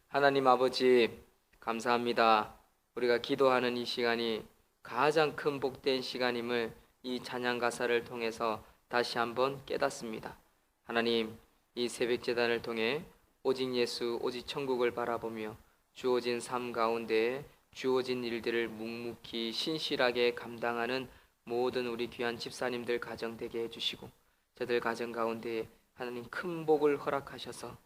하나님 아버지, 감사합니다. 우리가 기도하는 이 시간이 가장 큰 복된 시간임을 이 찬양 가사를 통해서 다시 한번 깨닫습니다. 하나님, 이 새벽 제단을 통해 오직 예수, 오직 천국을 바라보며 주어진 삶 가운데 주어진 일들을 묵묵히 신실하게 감당하는 모든 우리 귀한 집사님들 가정 되게 해주시고, 저들 가정 가운데 하나님 큰 복을 허락하셔서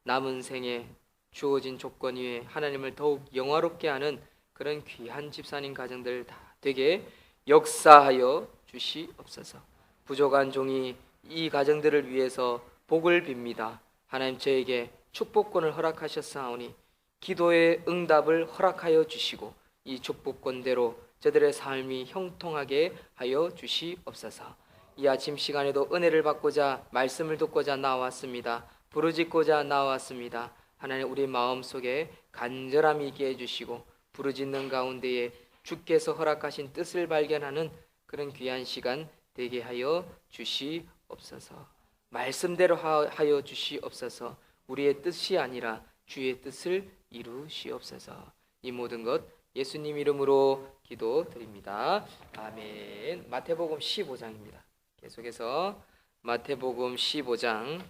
남은 생에 주어진 조건 위에 하나님을 더욱 영화롭게 하는 그런 귀한 집사님 가정들 다 되게 역사하여 주시옵소서. 부족한 종이 이 가정들을 위해서 복을 빕니다. 하나님, 저에게 축복권을 허락하셨사오니 기도의 응답을 허락하여 주시고 이 축복권대로 저들의 삶이 형통하게 하여 주시옵소서. 이 아침 시간에도 은혜를 받고자 말씀을 듣고자 나왔습니다. 부르짖고자 나왔습니다. 하나님, 우리 마음속에 간절함이 있게 해주시고 부르짖는 가운데에 주께서 허락하신 뜻을 발견하는 그런 귀한 시간 되게 하여 주시옵소서. 말씀대로 하여 주시옵소서. 우리의 뜻이 아니라 주의 뜻을 이루시옵소서. 이 모든 것 예수님 이름으로 기도드립니다. 아멘. 마태복음 15장입니다. 계속해서 마태복음 15장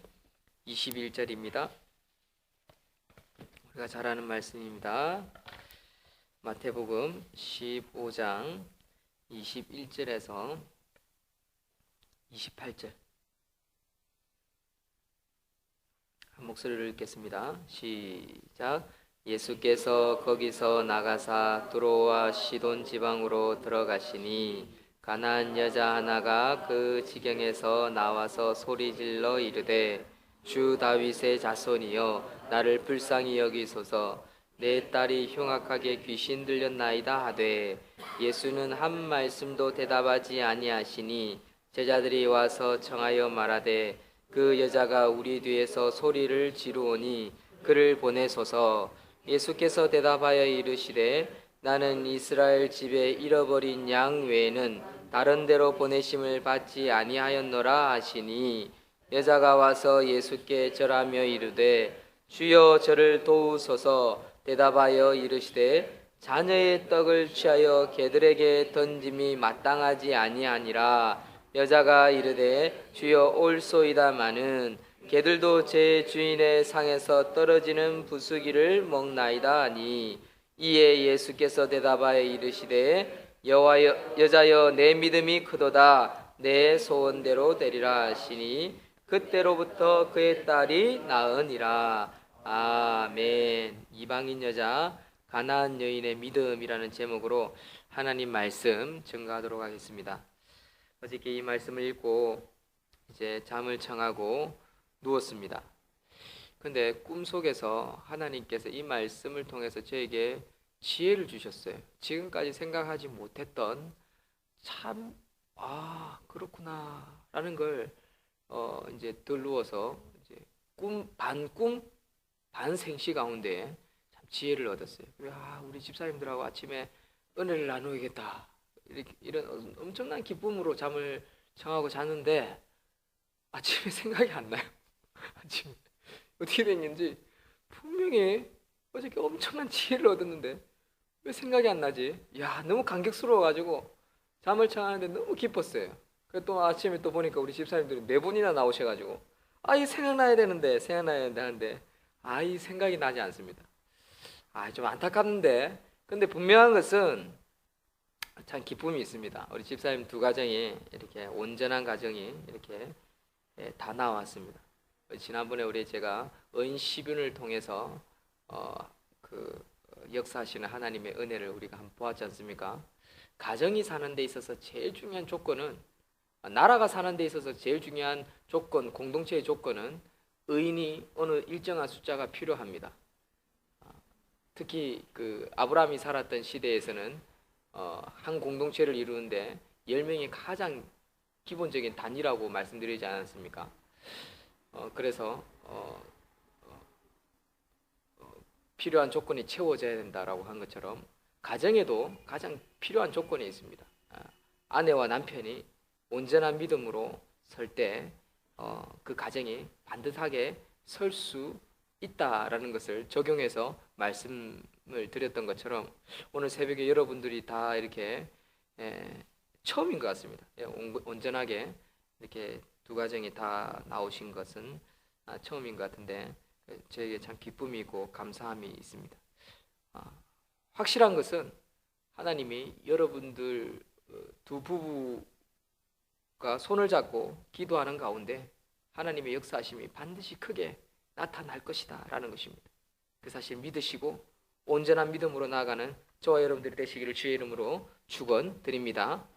21절입니다. 우리가 잘 아는 말씀입니다. 마태복음 15장 21절에서 28절 한 목소리로 읽겠습니다. 시작. 예수께서 거기서 나가사 두로와 시돈 지방으로 들어가시니 가나안 여자 하나가 그 지경에서 나와서 소리질러 이르되 주 다윗의 자손이여 나를 불쌍히 여기소서. 내 딸이 흉악하게 귀신 들렸나이다 하되 예수는 한 말씀도 대답하지 아니하시니 제자들이 와서 청하여 말하되 그 여자가 우리 뒤에서 소리를 지르오니 그를 보내소서. 예수께서 대답하여 이르시되 나는 이스라엘 집에 잃어버린 양 외에는 다른 데로 보내심을 받지 아니하였노라 하시니 여자가 와서 예수께 절하며 이르되 주여 저를 도우소서. 대답하여 이르시되 자녀의 떡을 취하여 개들에게 던짐이 마땅하지 아니하니라. 여자가 이르되 주여 올소이다마는 개들도 제 주인의 상에서 떨어지는 부수기를 먹나이다 하니 이에 예수께서 대답하여 이르시되 여자여 내 믿음이 크도다. 내 소원대로 되리라 하시니 그때로부터 그의 딸이 나으니라. 아멘. 이방인 여자 가나안 여인의 믿음이라는 제목으로 하나님 말씀 증거하도록 하겠습니다. 어저께 이 말씀을 읽고 이제 잠을 청하고 누웠습니다. 근데 꿈속에서 하나님께서 이 말씀을 통해서 저에게 지혜를 주셨어요. 지금까지 생각하지 못했던 그렇구나 라는 걸 이제 덜 누워서 이제 반꿈 반생시 가운데 참 지혜를 얻었어요. 우리 집사님들하고 아침에 은혜를 나누겠다, 이런 엄청난 기쁨으로 잠을 청하고 자는데 아침에 생각이 안 나요. 아침에 어떻게 됐는지 분명히 어저께 엄청난 지혜를 얻었는데 왜 생각이 안 나지? 너무 감격스러워가지고 잠을 청하는데 너무 기뻤어요. 그래서 또 아침에 또 보니까 우리 집사님들이 4분이나 나오셔가지고 이 생각나야 되는데 하는데 이 생각이 나지 않습니다. 좀 안타깝는데, 근데 분명한 것은 참 기쁨이 있습니다. 우리 집사님 2가정이 이렇게 온전한 가정이 이렇게 다 나왔습니다. 지난번에 제가 은시균을 통해서 역사하시는 하나님의 은혜를 우리가 한번 보았지 않습니까? 가정이 사는 데 있어서 제일 중요한 조건은, 나라가 사는 데 있어서 제일 중요한 조건, 공동체의 조건은 의인이 어느 일정한 숫자가 필요합니다. 특히 아브라함이 살았던 시대에서는 한 공동체를 이루는데 10명이 가장 기본적인 단위라고 말씀드리지 않았습니까? 그래서 필요한 조건이 채워져야 된다라고 한 것처럼 가정에도 가장 필요한 조건이 있습니다. 아내와 남편이 온전한 믿음으로 설 때 그 가정이 반듯하게 설 수 있다라는 것을 적용해서 말씀을 드렸던 것처럼 오늘 새벽에 여러분들이 다 이렇게 처음인 것 같습니다. 온전하게 이렇게 두 가정이 다 나오신 것은 처음인 것 같은데 저에게 참 기쁨이고 감사함이 있습니다. 확실한 것은 하나님이 여러분들 두 부부가 손을 잡고 기도하는 가운데 하나님의 역사하심이 반드시 크게 나타날 것이다 라는 것입니다. 그 사실 믿으시고 온전한 믿음으로 나아가는 저와 여러분들이 되시기를 주의 이름으로 축원드립니다.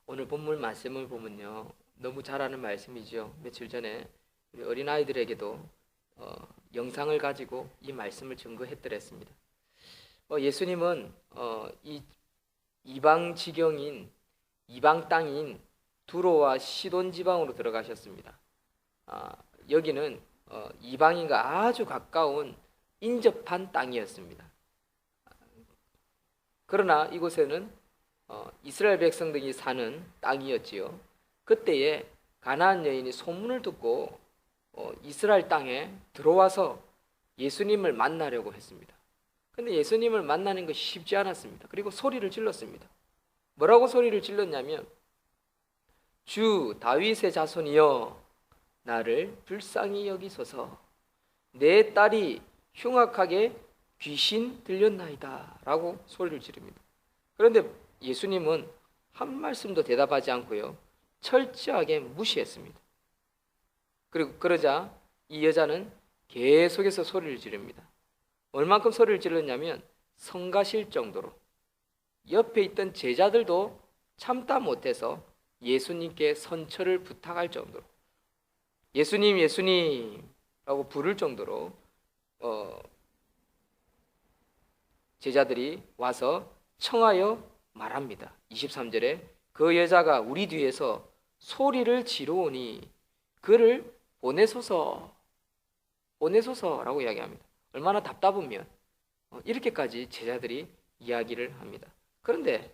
오늘 본문 말씀을 보면요, 너무 잘 아는 말씀이죠. 며칠 전에 우리 어린아이들에게도 영상을 가지고 이 말씀을 증거했더랬습니다. 예수님은 이 이방 지경인 이방 땅인 두로와 시돈 지방으로 들어가셨습니다. 여기는 이방인과 아주 가까운 인접한 땅이었습니다. 그러나 이곳에는 이스라엘 백성들이 사는 땅이었지요. 그때에 가나안 여인이 소문을 듣고 이스라엘 땅에 들어와서 예수님을 만나려고 했습니다. 근데 예수님을 만나는 것이 쉽지 않았습니다. 그리고 소리를 질렀습니다. 뭐라고 소리를 질렀냐면, 주 다윗의 자손이여 나를 불쌍히 여기소서, 내 딸이 흉악하게 귀신 들렸나이다 라고 소리를 지릅니다. 그런데 예수님은 한 말씀도 대답하지 않고요, 철저하게 무시했습니다. 그리고 그러자 이 여자는 계속해서 소리를 지릅니다. 얼만큼 소리를 질렀냐면 성가실 정도로 옆에 있던 제자들도 참다 못해서 예수님께 선처를 부탁할 정도로, 예수님 예수님 라고 부를 정도로 제자들이 와서 청하여 말합니다. 23절에 그 여자가 우리 뒤에서 소리를 지르오니 그를 보내소서라고 이야기합니다. 얼마나 답답하면 이렇게까지 제자들이 이야기를 합니다. 그런데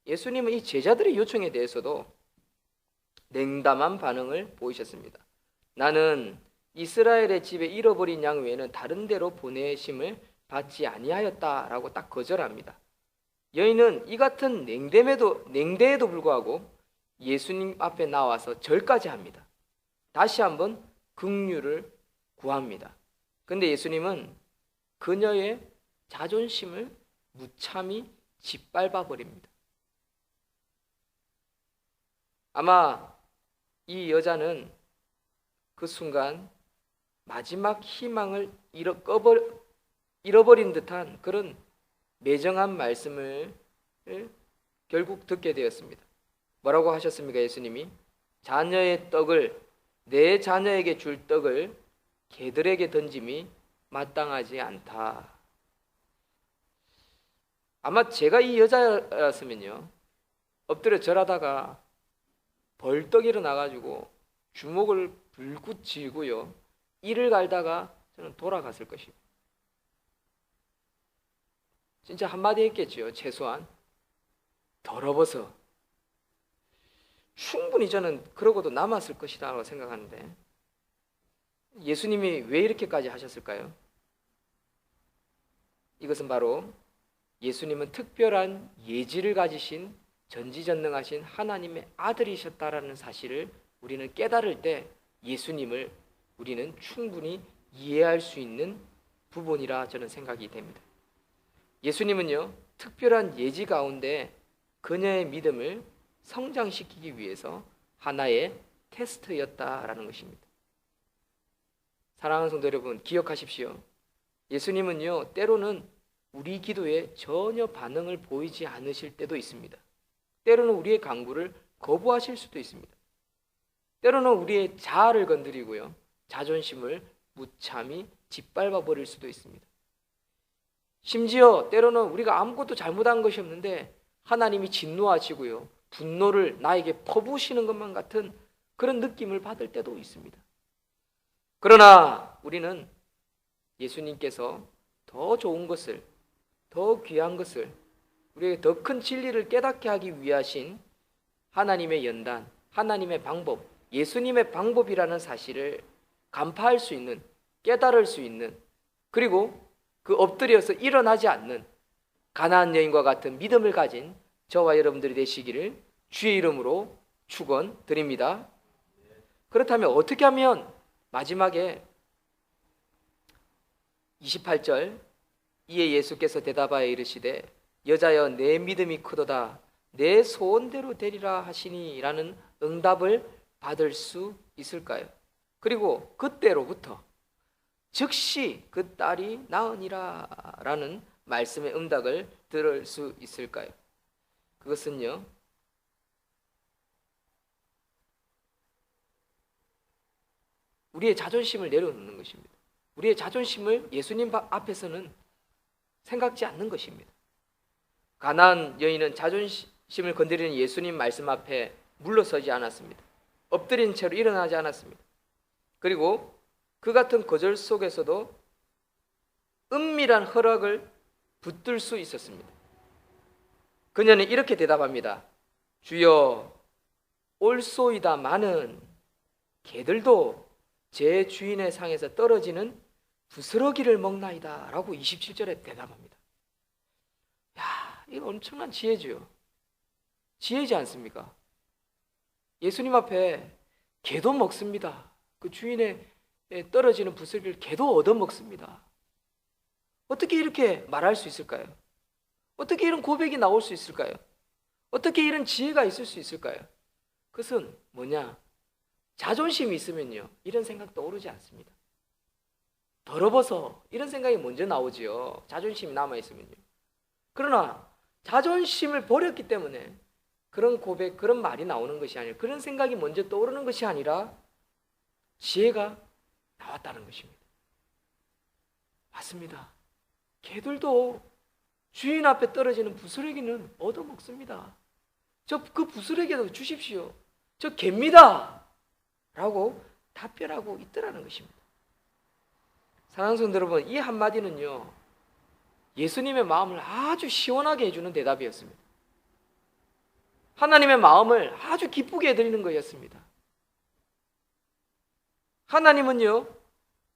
예수님은 이 제자들의 요청에 대해서도 냉담한 반응을 보이셨습니다. 나는 이스라엘의 집에 잃어버린 양 외에는 다른 데로 보내심을 받지 아니하였다라고 딱 거절합니다. 여인은 이 같은 냉대에도 불구하고 예수님 앞에 나와서 절까지 합니다. 다시 한번 긍휼을 구합니다. 그런데 예수님은 그녀의 자존심을 무참히 짓밟아 버립니다. 아마 이 여자는 그 순간 마지막 희망을 잃어버린 듯한 그런 매정한 말씀을 결국 듣게 되었습니다. 뭐라고 하셨습니까? 예수님이 내 자녀에게 줄 떡을 개들에게 던짐이 마땅하지 않다. 아마 제가 이 여자였으면요, 엎드려 절하다가 벌떡 일어나가지고 주먹을 불긋 쥐고요, 이를 갈다가 저는 돌아갔을 것입니다. 진짜 한마디 했겠죠. 최소한 더러워서. 충분히 저는 그러고도 남았을 것이라고 생각하는데 예수님이 왜 이렇게까지 하셨을까요? 이것은 바로 예수님은 특별한 예지를 가지신 전지전능하신 하나님의 아들이셨다라는 사실을 우리는 깨달을 때 예수님을 우리는 충분히 이해할 수 있는 부분이라 저는 생각이 됩니다. 예수님은요, 특별한 예지 가운데 그녀의 믿음을 성장시키기 위해서 하나의 테스트였다라는 것입니다. 사랑하는 성도 여러분, 기억하십시오. 예수님은요, 때로는 우리 기도에 전혀 반응을 보이지 않으실 때도 있습니다. 때로는 우리의 간구를 거부하실 수도 있습니다. 때로는 우리의 자아를 건드리고요, 자존심을 무참히 짓밟아 버릴 수도 있습니다. 심지어 때로는 우리가 아무것도 잘못한 것이 없는데 하나님이 진노하시고요, 분노를 나에게 퍼부으시는 것만 같은 그런 느낌을 받을 때도 있습니다. 그러나 우리는 예수님께서 더 좋은 것을, 더 귀한 것을, 우리에게 더 큰 진리를 깨닫게 하기 위하신 하나님의 연단, 하나님의 방법, 예수님의 방법이라는 사실을 간파할 수 있는 깨달을 수 있는, 그리고 그 엎드려서 일어나지 않는 가나안 여인과 같은 믿음을 가진 저와 여러분들이 되시기를 주의 이름으로 축원드립니다. 그렇다면 어떻게 하면 마지막에 28절, 이에 예수께서 대답하여 이르시되 여자여 내 믿음이 크도다 내 소원대로 되리라 하시니 라는 응답을 받을 수 있을까요? 그리고 그때로부터 즉시 그 딸이 나으니라 라는 말씀의 응답을 들을 수 있을까요? 그것은요, 우리의 자존심을 내려놓는 것입니다. 우리의 자존심을 예수님 앞에서는 생각지 않는 것입니다. 가나안 여인은 자존심을 건드리는 예수님 말씀 앞에 물러서지 않았습니다. 엎드린 채로 일어나지 않았습니다. 그리고 그 같은 거절 속에서도 은밀한 허락을 붙들 수 있었습니다. 그녀는 이렇게 대답합니다. 주여, 옳소이다마는 개들도 제 주인의 상에서 떨어지는 부스러기를 먹나이다 라고 27절에 대답합니다. 야, 이거 엄청난 지혜죠. 지혜지 않습니까? 예수님 앞에 개도 먹습니다. 그 주인의 떨어지는 부스러기를 개도 얻어먹습니다. 어떻게 이렇게 말할 수 있을까요? 어떻게 이런 고백이 나올 수 있을까요? 어떻게 이런 지혜가 있을 수 있을까요? 그것은 뭐냐? 자존심이 있으면요, 이런 생각 떠오르지 않습니다. 더러워서 이런 생각이 먼저 나오지요. 자존심이 남아있으면요. 그러나 자존심을 버렸기 때문에 그런 고백, 그런 말이 나오는 것이 아니라, 그런 생각이 먼저 떠오르는 것이 아니라 지혜가 나왔다는 것입니다. 맞습니다. 개들도 주인 앞에 떨어지는 부스러기는 얻어먹습니다. 그 부스러기도 주십시오. 저 개입니다 라고 답변하고 있더라는 것입니다. 사랑하는 성도 여러분, 이 한마디는요, 예수님의 마음을 아주 시원하게 해주는 대답이었습니다. 하나님의 마음을 아주 기쁘게 해드리는 거였습니다. 하나님은요,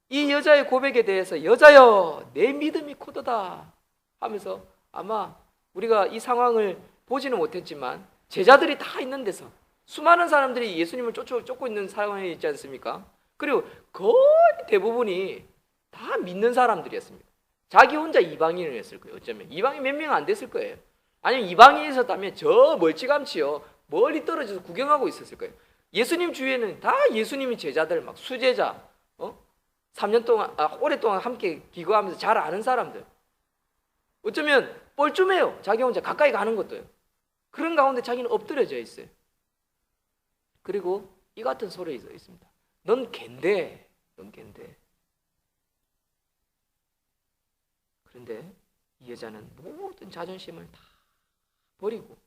이 여자의 고백에 대해서 여자여 내 믿음이 크도다 하면서, 아마 우리가 이 상황을 보지는 못했지만 제자들이 다 있는 데서 수많은 사람들이 예수님을 쫓고 있는 상황이 있지 않습니까? 그리고 거의 대부분이 다 믿는 사람들이었습니다. 자기 혼자 이방인이었을 거예요. 어쩌면 이방인 몇 명 안 됐을 거예요. 아니면 이방인이 있었다면 저 멀찌감치요 멀리 떨어져서 구경하고 있었을 거예요. 예수님 주위에는 다 예수님의 제자들, 막 수제자, 3년 동안, 오랫동안 함께 기거하면서 잘 아는 사람들. 어쩌면 뻘쭘해요. 자기 혼자 가까이 가는 것도요. 그런 가운데 자기는 엎드려져 있어요. 그리고 이 같은 소리가 있습니다. 넌 갠데, 넌 갠데. 그런데 이 여자는 모든 자존심을 다 버리고,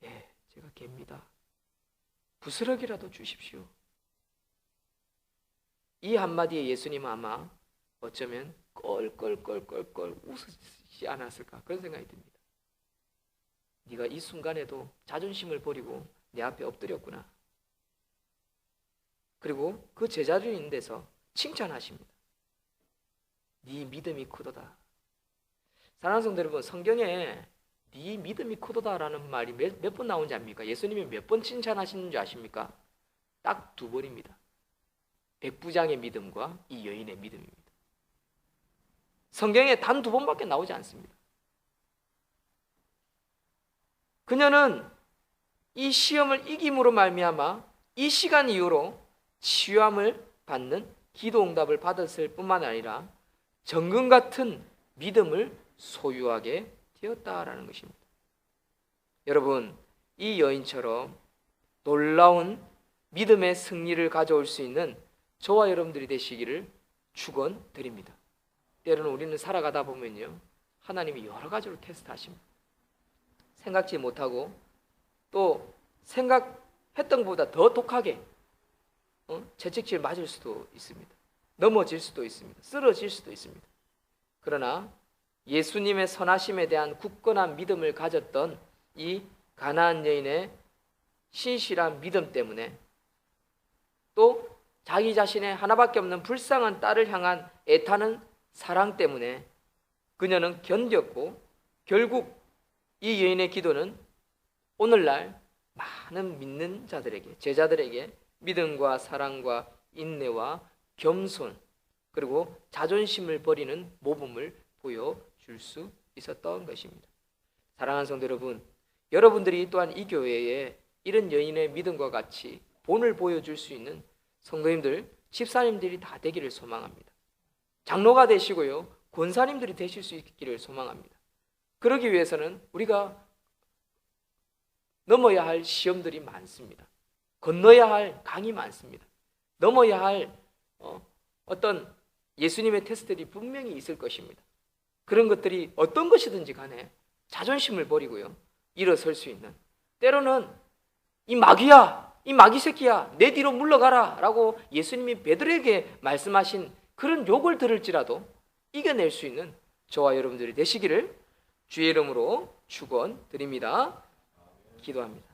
예, 제가 갭니다. 부스러기라도 주십시오. 이 한마디에 예수님은 아마 어쩌면 껄껄껄껄껄 웃으시지 않았을까, 그런 생각이 듭니다. 네가 이 순간에도 자존심을 버리고 내 앞에 엎드렸구나. 그리고 그 제자들이 있는 데서 칭찬하십니다. 네 믿음이 크도다. 사랑하는 성도 여러분, 성경에 네 믿음이 크도다라는 말이 몇 번 나온지 압니까? 예수님이 몇 번 칭찬하시는 줄 아십니까? 딱 2번입니다. 백부장의 믿음과 이 여인의 믿음입니다. 성경에 단 2번밖에 나오지 않습니다. 그녀는 이 시험을 이김으로 말미암아 이 시간 이후로 치유함을 받는 기도 응답을 받았을 뿐만 아니라 정금 같은 믿음을 소유하게 되었다라는 것입니다. 여러분, 이 여인처럼 놀라운 믿음의 승리를 가져올 수 있는 저와 여러분들이 되시기를 축원드립니다. 때로는 우리는 살아가다 보면요, 하나님이 여러 가지로 테스트하십니다. 생각지 못하고 또 생각했던 것보다 더 독하게 채찍질 맞을 수도 있습니다. 넘어질 수도 있습니다. 쓰러질 수도 있습니다. 그러나 예수님의 선하심에 대한 굳건한 믿음을 가졌던 이 가나안 여인의 신실한 믿음 때문에, 또 자기 자신의 하나밖에 없는 불쌍한 딸을 향한 애타는 사랑 때문에 그녀는 견뎠고, 결국 이 여인의 기도는 오늘날 많은 믿는 자들에게, 제자들에게 믿음과 사랑과 인내와 겸손, 그리고 자존심을 버리는 모범을 보여줄 수 있었던 것입니다. 사랑하는 성도 여러분, 여러분들이 또한 이 교회에 이런 여인의 믿음과 같이 본을 보여줄 수 있는 성도님들, 집사님들이 다 되기를 소망합니다. 장로가 되시고요, 권사님들이 되실 수 있기를 소망합니다. 그러기 위해서는 우리가 넘어야 할 시험들이 많습니다. 건너야 할 강이 많습니다. 넘어야 할 어떤 예수님의 테스트들이 분명히 있을 것입니다. 그런 것들이 어떤 것이든지 간에 자존심을 버리고요, 일어설 수 있는, 때로는 이 마귀야, 이 마귀 새끼야, 내 뒤로 물러가라 라고 예수님이 베드로에게 말씀하신 그런 욕을 들을지라도 이겨낼 수 있는 저와 여러분들이 되시기를 주의 이름으로 축원드립니다. 기도합니다.